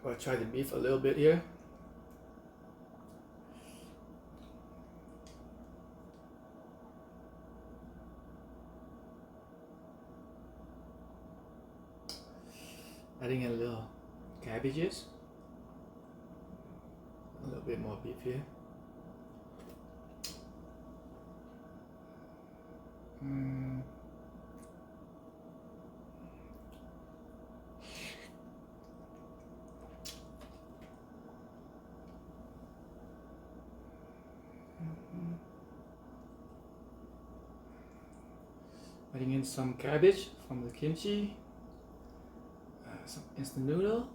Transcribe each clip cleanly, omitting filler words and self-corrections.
I'll try the beef a little bit here. Adding in a little cabbages. A little bit more beef here. Adding in some cabbage from the kimchi, some instant noodle.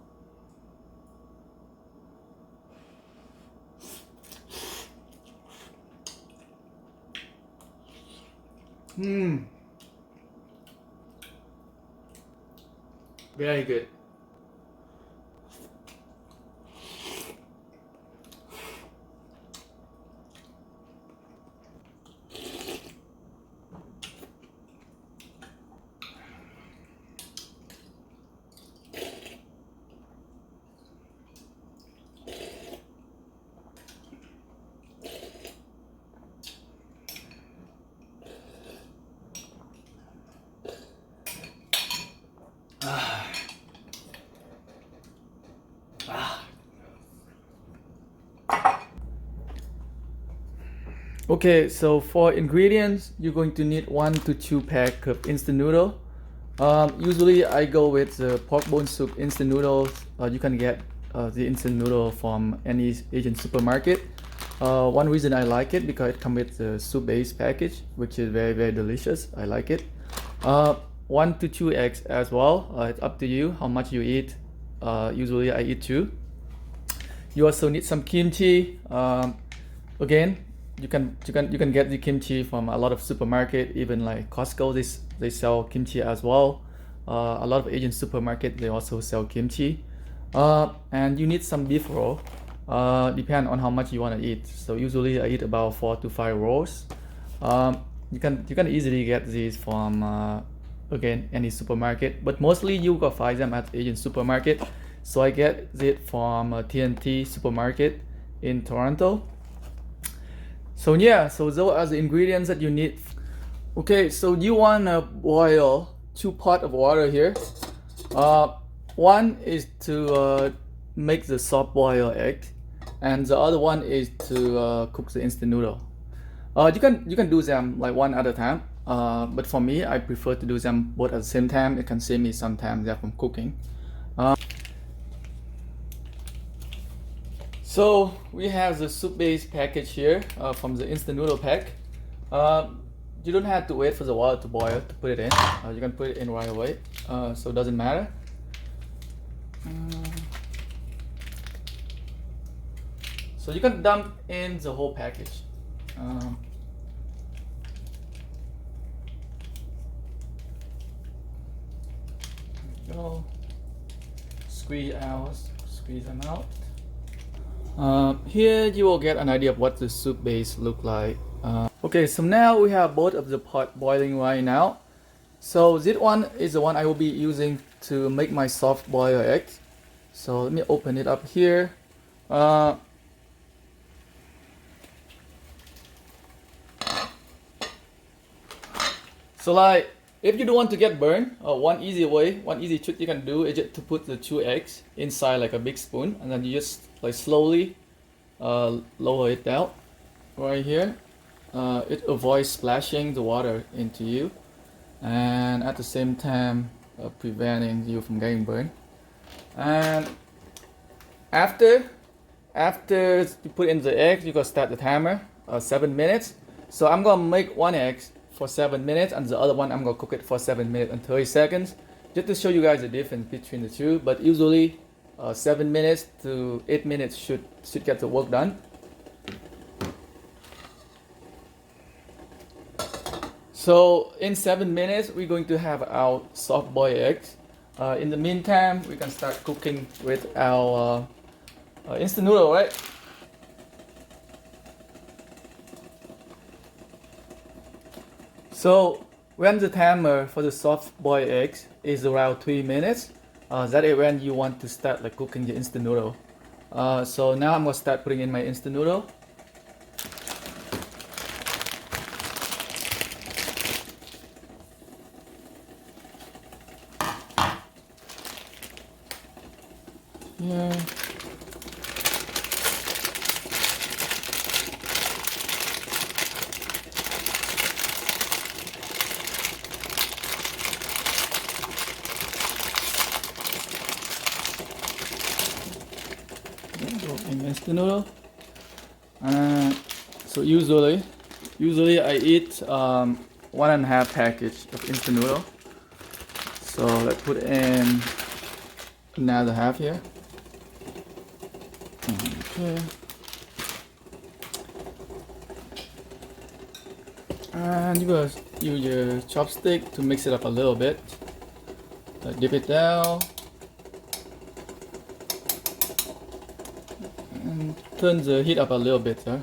Very good. Okay, so for ingredients, you're going to need 1 to 2 pack of instant noodle. Usually I go with the pork bone soup instant noodles. You can get the instant noodle from any Asian supermarket. One reason I like it because it comes with the soup base package, which is very, very delicious. I like it. 1 to 2 eggs as well. It's up to you how much you eat. Usually I eat 2. You also need some kimchi. Again, you can get the kimchi from a lot of supermarket, even like Costco. They sell kimchi as well. A lot of Asian supermarket, they also sell kimchi. And you need some beef roll. Depend on how much you want to eat. So usually I eat about 4 to 5 rolls. You can easily get these from again any supermarket, but mostly you can find them at Asian supermarket. So I get it from TNT supermarket in Toronto. So yeah, so those are the ingredients that you need. Okay, so you want to boil 2 pots of water here. One is to make the soft boiled egg, and the other one is to cook the instant noodle. You can do them like one at a time, but for me, I prefer to do them both at the same time. It can save me some time there from cooking. So we have the soup base package here from the instant noodle pack. You don't have to wait for the water to boil to put it in. You can put it in right away, so it doesn't matter. So you can dump in the whole package. There we go. Squeeze them out. Here you will get an idea of what the soup base look like. Okay, so now we have both of the pot boiling right now. So this one is the one I will be using to make my soft boiled eggs. So let me open it up here. So like, if you don't want to get burned, one easy trick you can do is just to put the 2 eggs inside like a big spoon, and then you just like slowly lower it down right here. It avoids splashing the water into you, and at the same time preventing you from getting burned. And after you put in the egg, you can start the timer 7 minutes. So I'm gonna make 1 egg for 7 minutes, and the other one I'm gonna cook it for 7 minutes and 30 seconds, just to show you guys the difference between the two. But usually 7 minutes to 8 minutes should get the work done. So in 7 minutes we're going to have our soft boiled eggs. In the meantime, we can start cooking with our instant noodle, right? So when the timer for the soft boiled eggs is around 3 minutes, That is when you want to start like cooking the instant noodle. So now I'm gonna start putting in my instant noodle. Yeah. Go in instant noodle. So usually I eat 1.5 package of instant noodle. So let's put in another half here. Okay. And you gotta use your chopstick to mix it up a little bit. Dip it down. And turn the heat up a little bit, sir.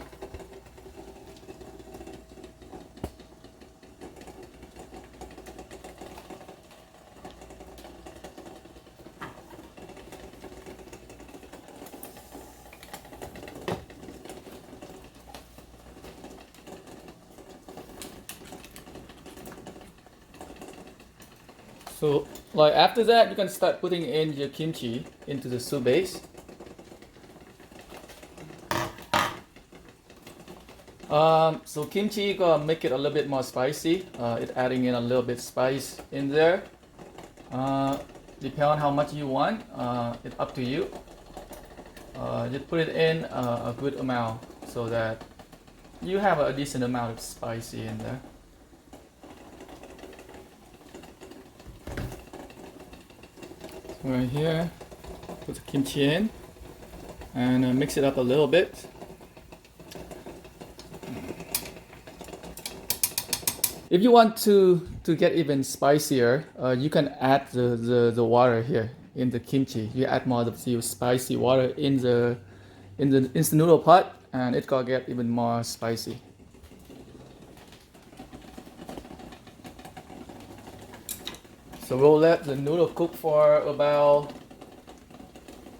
So, like after that, you can start putting in your kimchi into the soup base. So kimchi gonna make it a little bit more spicy. It adding in a little bit spice in there. Depend on how much you want. It's up to you. Just put it in a good amount so that you have a decent amount of spicy in there. So right here, put the kimchi in and mix it up a little bit. If you want to get even spicier, you can add the water here in the kimchi. You add more of the spicy water in the instant noodle pot, and it's gonna get even more spicy. So we'll let the noodle cook for about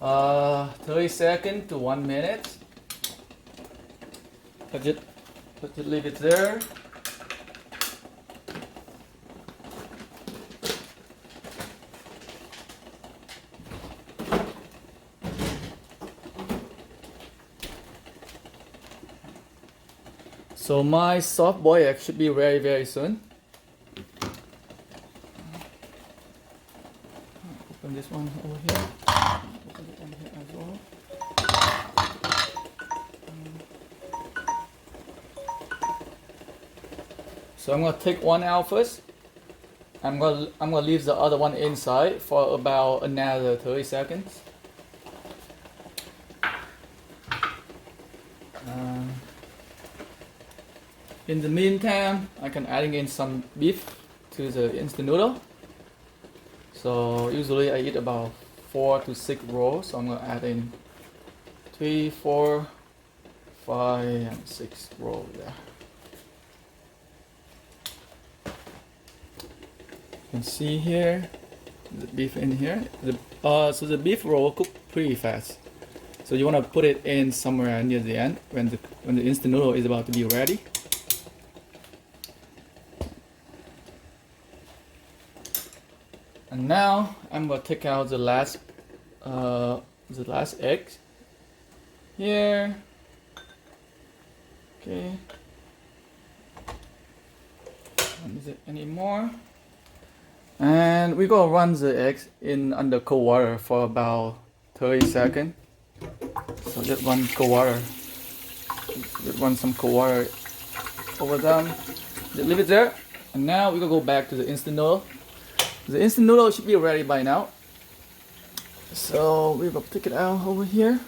30 seconds to 1 minute. Let's just leave it there. So my soft boiled egg should be ready very soon. Open this one over here. Open it over here as well. So I'm gonna take one out first. I'm gonna leave the other one inside for about another 30 seconds. In the meantime, I can adding in some beef to the instant noodle. So usually I eat about 4 to 6 rolls. So I'm gonna add in 3, 4, 5, and 6 rolls there. You can see here the beef in here. So the beef roll cook pretty fast. So you wanna put it in somewhere near the end when the instant noodle is about to be ready. And now I'm gonna take out the last egg here. Okay. Don't need it anymore. And we're gonna run the eggs in under cold water for about 30 seconds. So just run cold water. Just run some cold water over them. Just leave it there. And now we're gonna go back to the instant noodle. The instant noodle should be ready by now. So we're gonna take it out over here.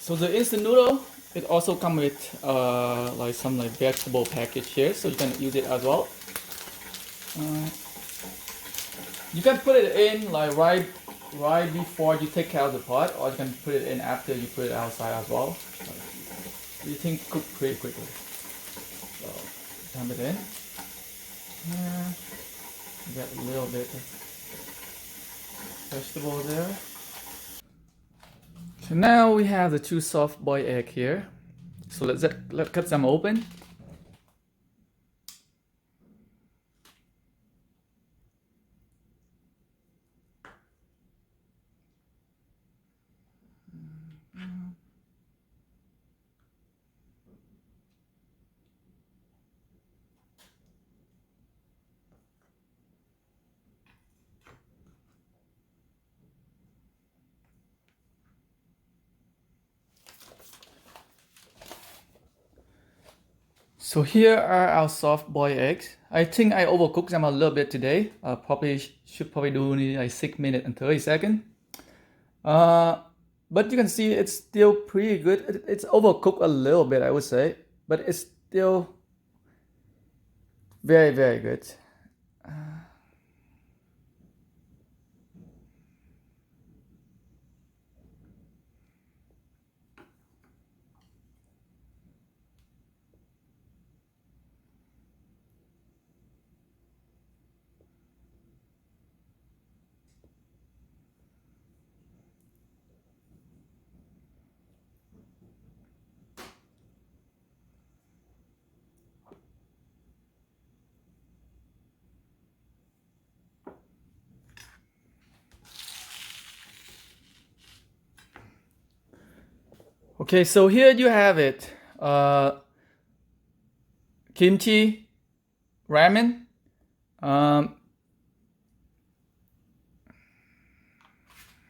So the instant noodle It also comes with like some like vegetable package here, so you can use it as well. You can put it in like right before you take out the pot, or you can put it in after you put it outside as well. Everything cook pretty quickly. So dump it in. Yeah, get a little bit of vegetable there. So now we have the two soft boiled egg here. So let's cut them open. So here are our soft boiled eggs. I think I overcooked them a little bit today. Probably should probably do only like 6 minutes and 30 seconds. But you can see it's still pretty good. It's overcooked a little bit, I would say, but it's still very, very good. Okay, so here you have it. Kimchi ramen.